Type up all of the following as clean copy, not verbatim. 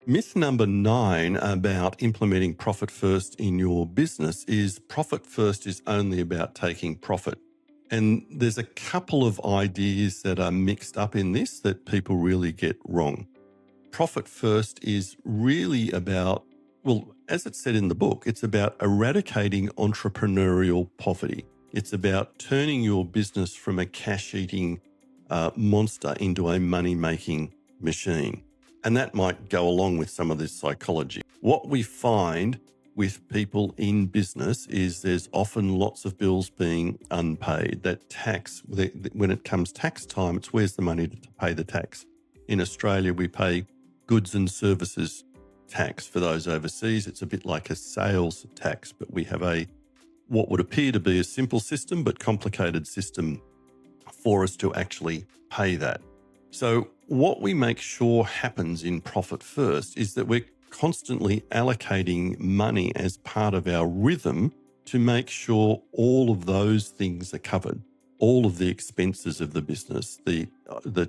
Myth number 9 about implementing profit first in your business is profit first is only about taking profit. And there's a couple of ideas that are mixed up in this that people really get wrong. Profit first is really about, well, as it said in the book, it's about eradicating entrepreneurial poverty. It's about turning your business from a cash-eating monster into a money-making machine. And that might go along with some of this psychology. What we find with people in business is there's often lots of bills being unpaid. That tax, when it comes tax time, it's where's the money to pay the tax. In Australia, we pay goods and services tax. For those overseas, it's a bit like a sales tax, but we have what would appear to be a simple system, but complicated system for us to actually pay that. So what we make sure happens in Profit First is that we're constantly allocating money as part of our rhythm to make sure all of those things are covered. All of the expenses of the business, the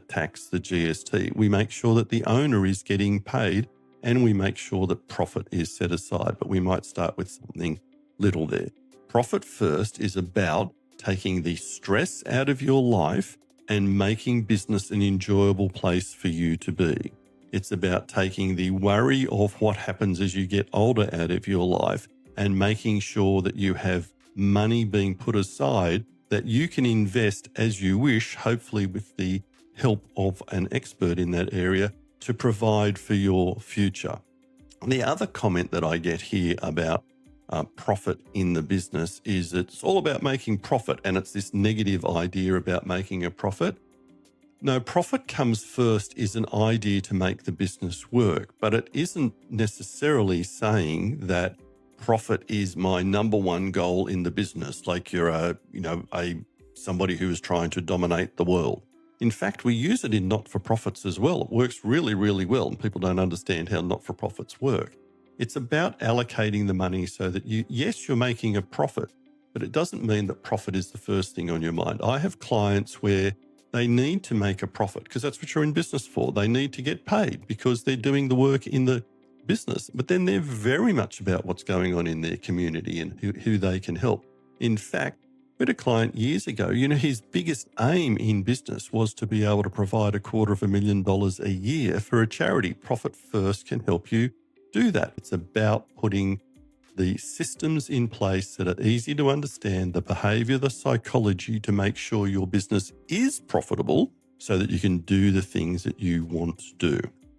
tax, the GST, we make sure that the owner is getting paid and we make sure that profit is set aside. But we might start with something little there. Profit First is about taking the stress out of your life and making business an enjoyable place for you to be. It's about taking the worry of what happens as you get older out of your life and making sure that you have money being put aside that you can invest as you wish, hopefully with the help of an expert in that area, to provide for your future. The other comment that I get here about profit in the business is it's all about making profit, and it's this negative idea about making a profit. No, profit comes first is an idea to make the business work, but it isn't necessarily saying that profit is my number one goal in the business, like you're somebody who is trying to dominate the world. In fact, we use it in not-for-profits as well. It works really, really well, and people don't understand how not-for-profits work. It's about allocating the money so that you're making a profit, but it doesn't mean that profit is the first thing on your mind. I have clients where they need to make a profit because that's what you're in business for. They need to get paid because they're doing the work in the business, but then they're very much about what's going on in their community and who they can help. In fact, we had a client years ago, his biggest aim in business was to be able to provide $250,000 a year for a charity. Profit First can help you do that. It's about putting the systems in place that are easy to understand, the behavior, the psychology to make sure your business is profitable so that you can do the things that you want to do.